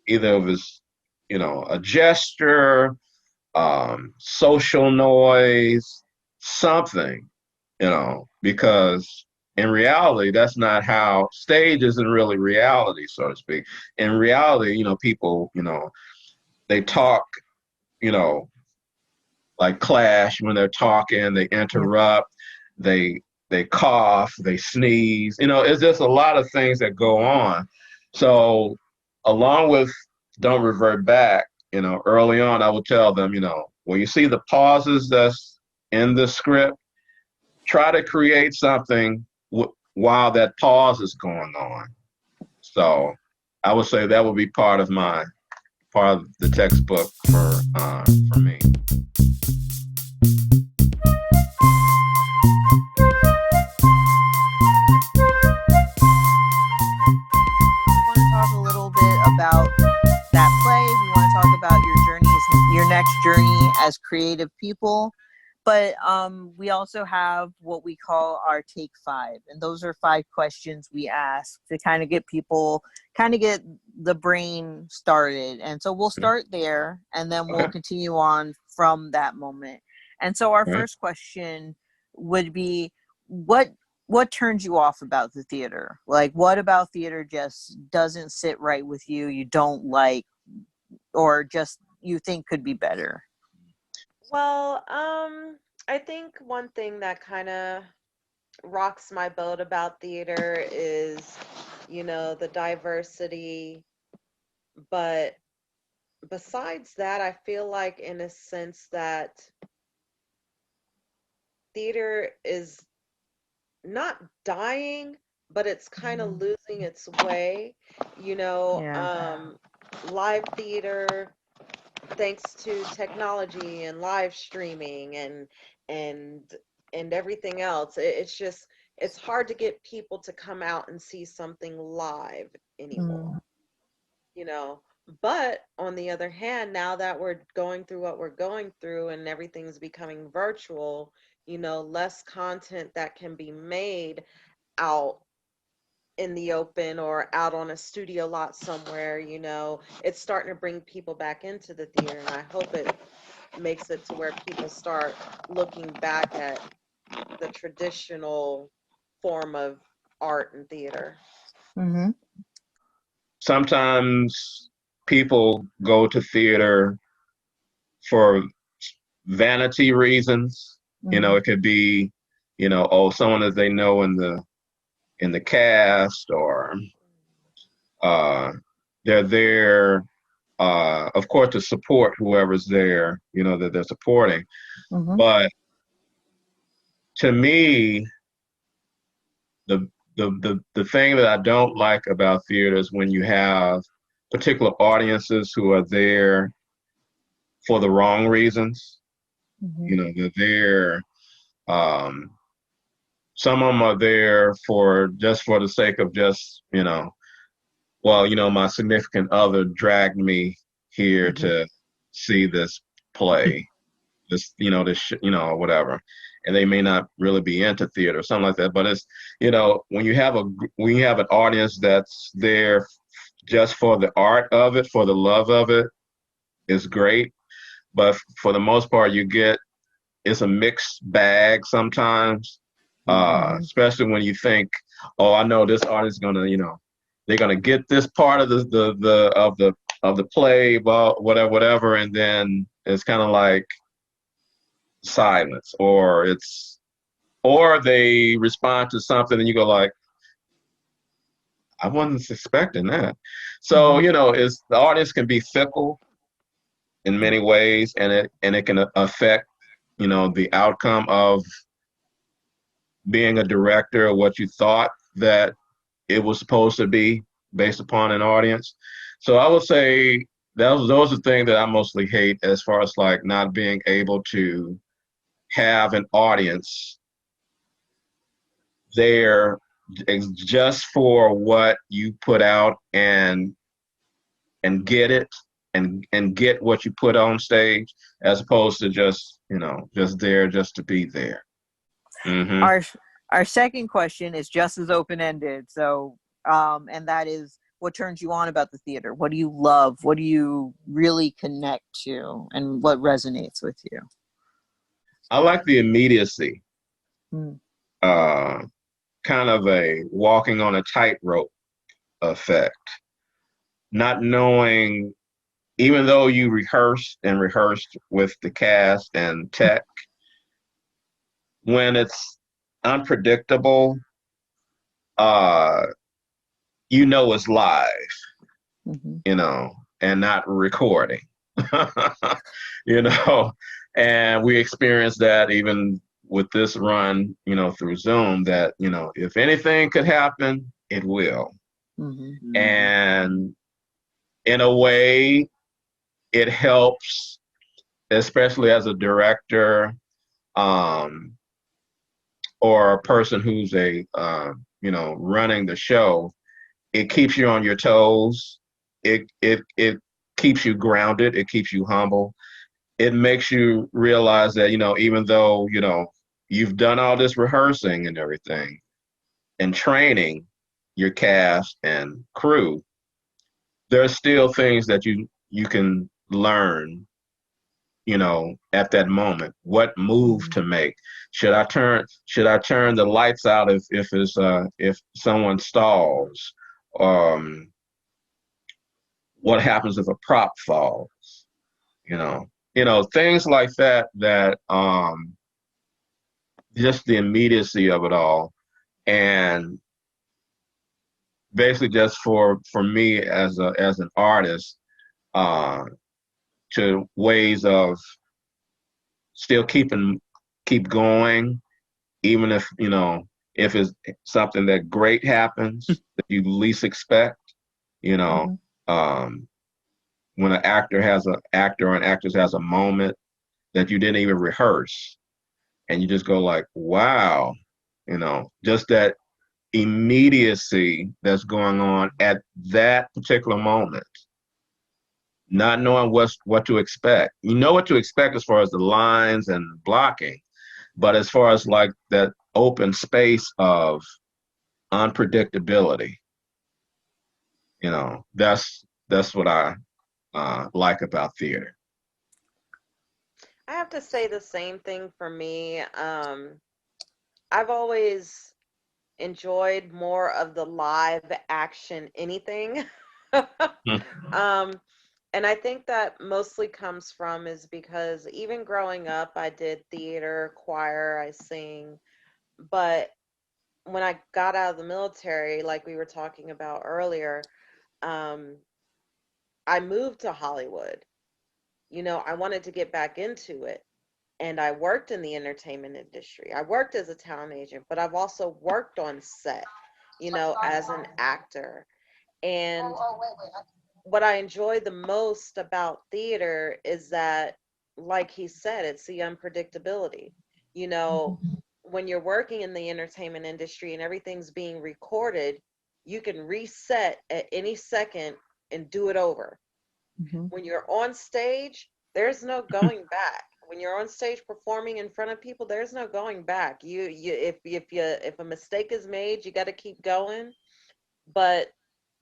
either it was, a gesture, social noise, something, because in reality, that's not how stage isn't really reality, so to speak. In reality, people, they talk, you know, like clash when they're talking, they Yeah. interrupt, they they cough, they sneeze. It's just a lot of things that go on. So along with don't revert back, early on I would tell them, when you see the pauses that's in the script, try to create something while that pause is going on. So I would say that would be part of the textbook for me. We want to talk a little bit about that play. We want to talk about your next journey as creative people. But we also have what we call our take five. And those are five questions we ask to kind of get the brain started. And so we'll start there and then we'll Okay. continue on from that moment. And so our All right. first question would be what what turns you off about the theater? Like what about theater just doesn't sit right with you, you don't like, or just you think could be better? Well, I think one thing that kind of rocks my boat about theater is, the diversity. But besides that, I feel like, in a sense, that theater is not dying, but it's kind of losing its way. You know, Yeah. um, Live theater, thanks to technology and live streaming and and everything else, it's just it's hard to get people to come out and see something live Mm. anymore. you know. But on the other hand, now that we're going through what we're going through and everything's becoming virtual, less content that can be made out in the open or out on a studio lot somewhere, it's starting to bring people back into the theater. And I hope it makes it to where people start looking back at the traditional form of art and theater. Mm-hmm. Sometimes people go to theater for vanity reasons. Mm-hmm. It could be, someone that they know in the cast, or uh, they're there, of course, to support whoever's there, that they're supporting. Mm-hmm. But to me, the the thing that I don't like about theater is when you have particular audiences who are there for the wrong reasons. Mm-hmm. They're there. Um, some of them are there for just for the sake of just, well, my significant other dragged me here Mm-hmm. to see this play, or whatever. And they may not really be into theater or something like that. But it's, when you have an audience that's there just for the art of it, for the love of it, is great. But for the most part, it's a mixed bag sometimes, Mm-hmm. especially when you think, oh, I know this artist is gonna, they're gonna get this part of the play, well, whatever, and then it's kind of like silence, or they respond to something and you go like, I wasn't expecting that. So, Mm-hmm. is the audience can be fickle in many ways, and it can affect, the outcome of being a director, or what you thought that it was supposed to be based upon an audience. So I would say those are things that I mostly hate, as far as like not being able to have an audience there just for what you put out, and get it, and get what you put on stage, as opposed to just there just to be there. Hmm. Our our second question is just as open ended. So, and that is, What turns you on about the theater? What do you love? What do you really connect to? And what resonates with you? I like the immediacy, Mm. kind of a walking on a tightrope effect, not knowing, even though you rehearsed with the cast and tech, when it's unpredictable, uh, it's live, Mm-hmm. And not recording, you know, and we experienced that even with this run, through Zoom, that, if anything could happen, it will. Mm-hmm. And in a way, it helps, especially as a director, um, or a person who's running the show. It keeps you on your toes. It keeps you grounded. It keeps you humble. It makes you realize that, even though, you've done all this rehearsing and everything and training your cast and crew, there's still things that you can learn, at that moment. What move to make? Should I turn the lights out if someone stalls? Um, what happens if a prop falls? Things like that, just the immediacy of it all. And basically just for me as an artist, uh, to ways of still keep going, even if it's something that great happens that you least expect, you know, Mm-hmm. um, when an actor or an actress has a moment that you didn't even rehearse, and you just go like, wow, just that immediacy that's going on at that particular moment, not knowing what to expect. You know what to expect as far as the lines and blocking, but as far as like that open space of unpredictability, that's what I like about theater. I have to say the same thing for me. I've always enjoyed more of the live action anything. um, and I think that mostly comes from is because even growing up, I did theater, choir, I sing, but when I got out of the military, like we were talking about earlier, um, I moved to Hollywood. I wanted to get back into it. And I worked in the entertainment industry. I worked as a talent agent, but I've also worked on set, as an actor. And what I enjoy the most about theater is that, like he said, it's the unpredictability. You know, when you're working in the entertainment industry and everything's being recorded, you can reset at any second and do it over. Mm-hmm. When you're on stage, there's no going back. When you're on stage performing in front of people, there's no going back. If a mistake is made, you got to keep going. But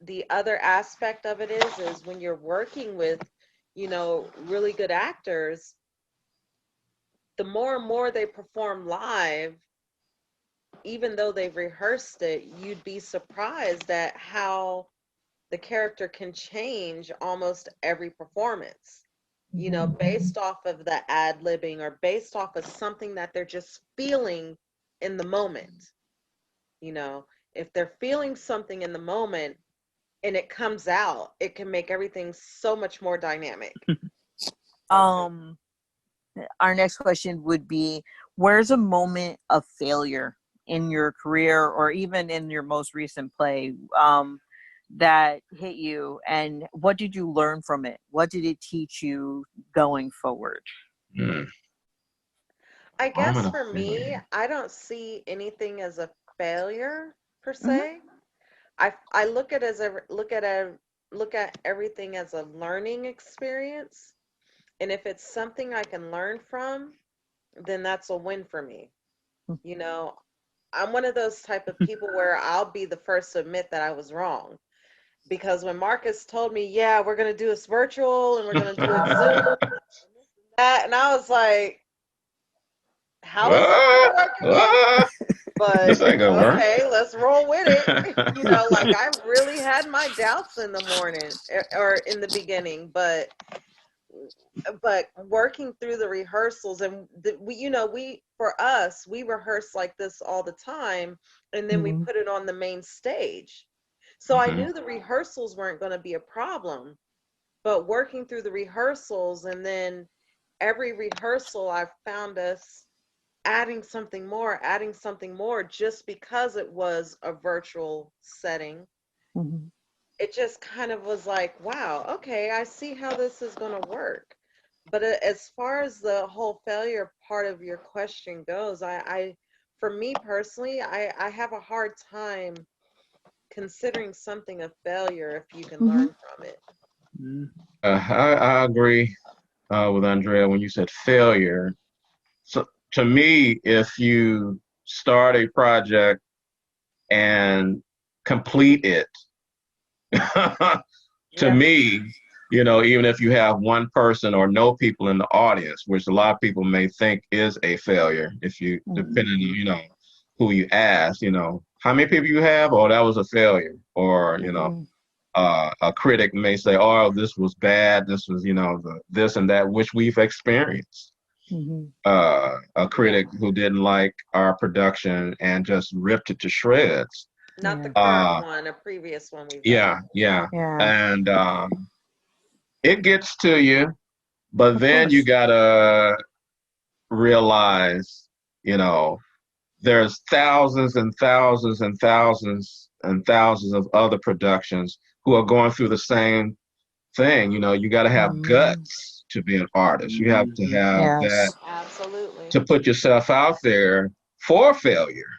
the other aspect of it is when you're working with, really good actors, the more and more they perform live, even though they've rehearsed it, you'd be surprised at how the character can change almost every performance, Mm-hmm. based off of the ad-libbing or based off of something that they're just feeling in the moment. You know, if they're feeling something in the moment and it comes out, it can make everything so much more dynamic. Um, our next question would be, where's a moment of failure in your career or even in your most recent play, that hit you, and what did you learn from it? What did it teach you going forward? Mm. I Moment guess of for me, failure. I don't see anything as a failure per Mm-hmm. se. I look at look at everything as a learning experience. And if it's something I can learn from, then that's a win for me. You know, I'm one of those type of people where I'll be the first to admit that I was wrong. because when Marcus told me, yeah, we're going to do this virtual and we're going to do it Zoom, that, and I was like, how is that going to What? work again? What? This But ain't gonna work. okay, let's roll with it. You know, like I really had my doubts in the morning or in the beginning, but working through the rehearsals and we, you know, we, for us, we rehearse like this all the time, and then we put it on the main stage. So I Mhm. knew the rehearsals weren't going to be a problem, but working through the rehearsals, and then every rehearsal I found us adding something more just because it was a virtual setting. It just kind of was like, wow, okay, I see how this is going to work. But as far as the whole failure part of your question goes, for me personally, I have a hard time considering something a failure if you can learn from it. I agree with Andrea when you said failure. So to me, if you start a project and complete it, to Yeah. me, you know, even if you have one person or no people in the audience, which a lot of people may think is a failure, if you, depending on, you know, who you ask, you know, how many people you have, oh, that was a failure. Or, you know, a critic may say, oh, this was bad. This was, you know, this and that, which we've experienced. A critic who didn't like our production and just ripped it to shreds. Not the current one, a previous one we've had. Yeah. And it gets to you, but then you gotta realize, you know, there's thousands and thousands and thousands and thousands of other productions who are going through the same thing. You know, you got to have guts to be an artist. You have to have that Absolutely. to put yourself out there for failure.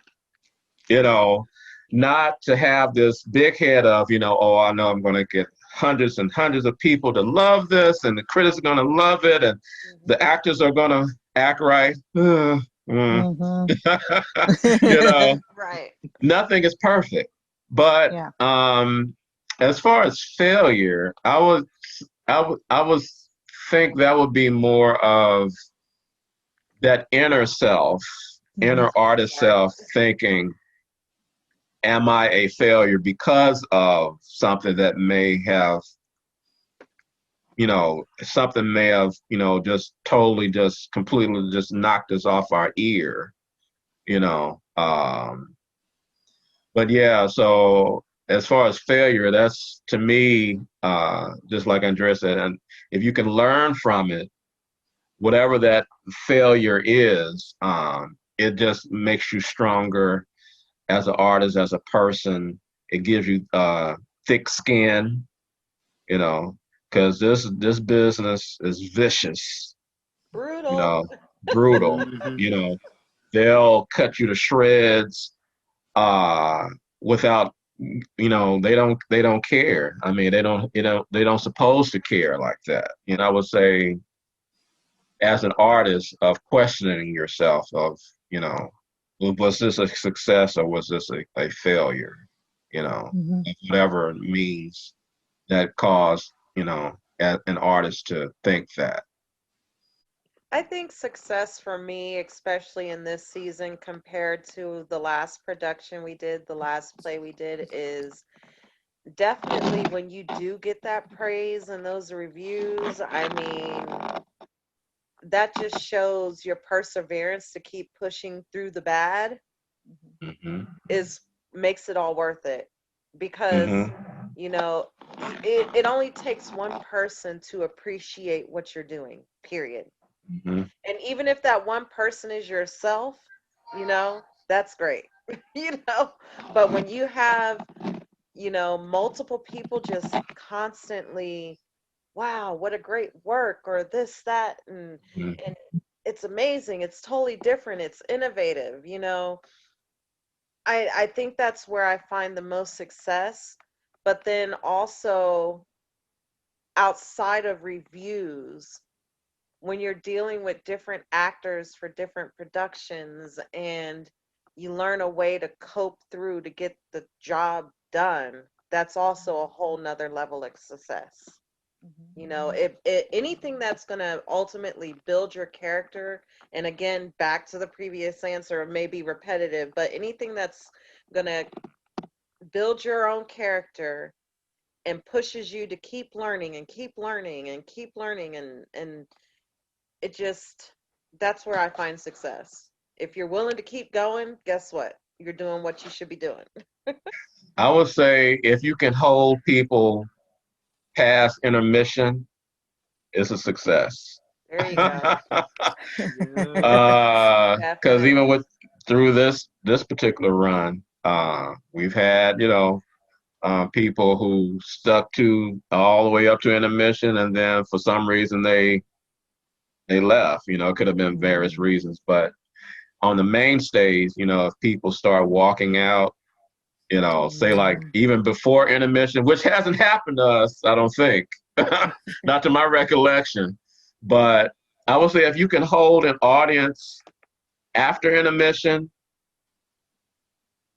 You know, not to have this big head of, you know, oh, I know I'm going to get hundreds and hundreds of people to love this, and the critics are going to love it, and the actors are going to act right. You know, Right. nothing is perfect. But as far as failure, I would think that would be more of that inner self, inner artist self thinking, am I a failure because of something that may have, you know, something may have, you know, just totally, just completely just knocked us off our ear, you know. But yeah, so as far as failure, that's to me, just like Andrea said, and if you can learn from it, whatever that failure is, it just makes you stronger as an artist, as a person. It gives you thick skin, you know, because this business is vicious, you Brutal. know, brutal. You know, they'll cut you to shreds uh, without, you know, they don't care. I mean, they don't supposed to care like that. You know, I would say as an artist of questioning yourself of, you know, was this a success or was this a failure? You know, whatever it means that caused, you know, an artist to think that. I think success for me, especially in this season compared to the last production we did, the last play we did, is definitely when you do get that praise and those reviews. I mean, that just shows your perseverance to keep pushing through the bad Hmm. is makes it all worth it, because Hmm. you know it only takes one person to appreciate what you're doing, period. Hmm. And even if that one person is yourself, you know, that's great. You know, but when you have, you know, multiple people just constantly, wow, what a great work, or this, that, and it's amazing, it's totally different, it's innovative, you know. I think that's where I find the most success. But then also outside of reviews, when you're dealing with different actors for different productions and you learn a way to cope through to get the job done, that's also a whole nother level of success. You know, anything that's going to ultimately build your character, and again, back to the previous answer, it may be repetitive, but anything that's going to build your own character and pushes you to keep learning and keep learning and keep learning, and it just, that's where I find success. If you're willing to keep going, guess what? You're doing what you should be doing. I would say if you can hold people past intermission, it's a success. There you go. Because even Definitely. through this particular run, we've had people who stuck to all the way up to intermission, and then for some reason they left. It could have been various reasons, but on the main stage, if people start walking out, say like even before intermission, which hasn't happened to us, I don't think, not to my recollection, but I would say if you can hold an audience after intermission,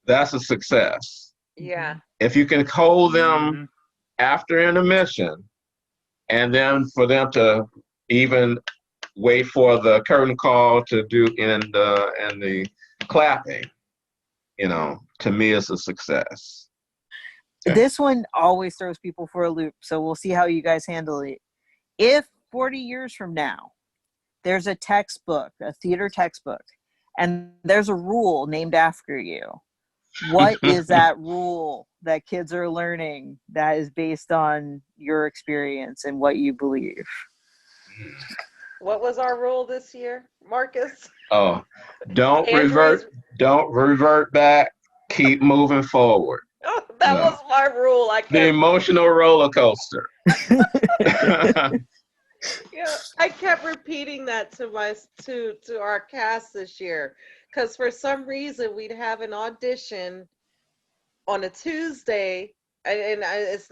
that's a success. Yeah. If you can hold them after intermission, and then for them to even wait for the curtain call to do and the clapping, to me it's a success. Okay. This one always throws people for a loop, so we'll see how you guys handle it. If 40 years from now, there's a textbook, a theater textbook, and there's a rule named after you, what is that rule that kids are learning that is based on your experience and what you believe? What was our rule this year, Marcus? Oh, don't revert back. Keep moving forward. Oh, that was my rule. The emotional roller coaster. Yeah, I kept repeating that to our cast this year, because for some reason we'd have an audition on a Tuesday, this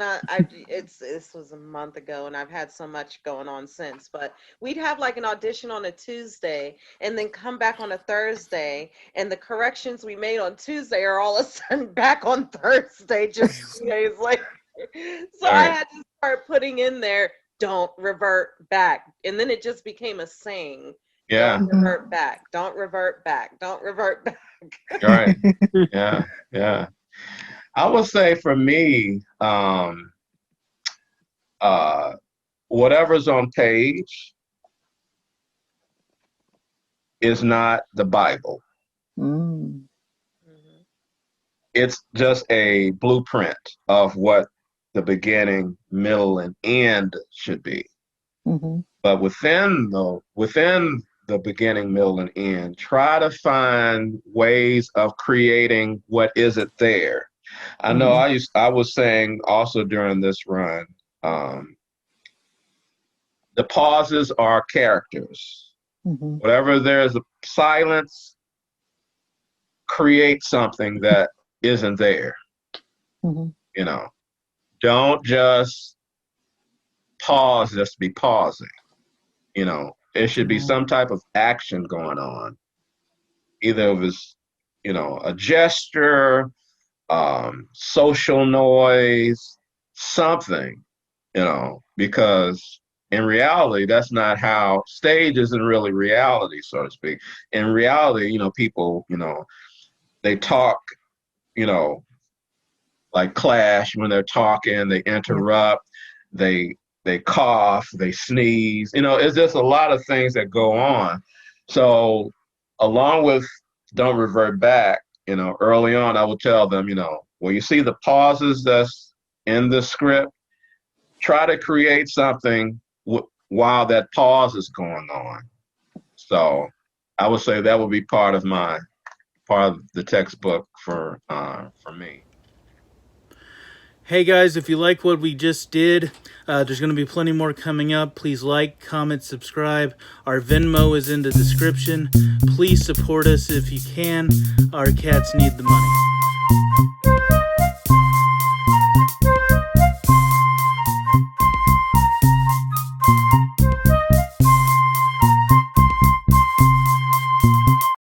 was a month ago, and I've had so much going on since, but we'd have like an audition on a Tuesday and then come back on a Thursday, and the corrections we made on Tuesday are all of a sudden back on Thursday, just 2 days later. So I had to start putting in there, don't revert back. And then it just became a saying. Yeah. Don't revert back. Don't revert back. Don't revert back. Right. Yeah. Yeah. I would say for me, whatever's on page is not the Bible. Mm. It's just a blueprint of what the beginning, middle, and end should be. Mm-hmm. But within the beginning, middle, and end, try to find ways of creating what isn't there. I know I was saying also during this run, the pauses are characters. Mm-hmm. Whatever there's a silence, create something that isn't there. Mm-hmm. Don't just pause just to be pausing. It should be some type of action going on. Either it was, a gesture, social noise, something, because in reality, that's not how stage isn't really reality, so to speak. In reality, people, they talk, like Clash when they're talking, they interrupt, they cough, they sneeze. It's just a lot of things that go on. So along with don't revert back, early on, I would tell them, when you see the pauses that's in the script, try to create something while that pause is going on. So I would say that would be part of the textbook for me. Hey guys, if you like what we just did, there's going to be plenty more coming up. Please like, comment, subscribe. Our Venmo is in the description. Please support us if you can. Our cats need the money.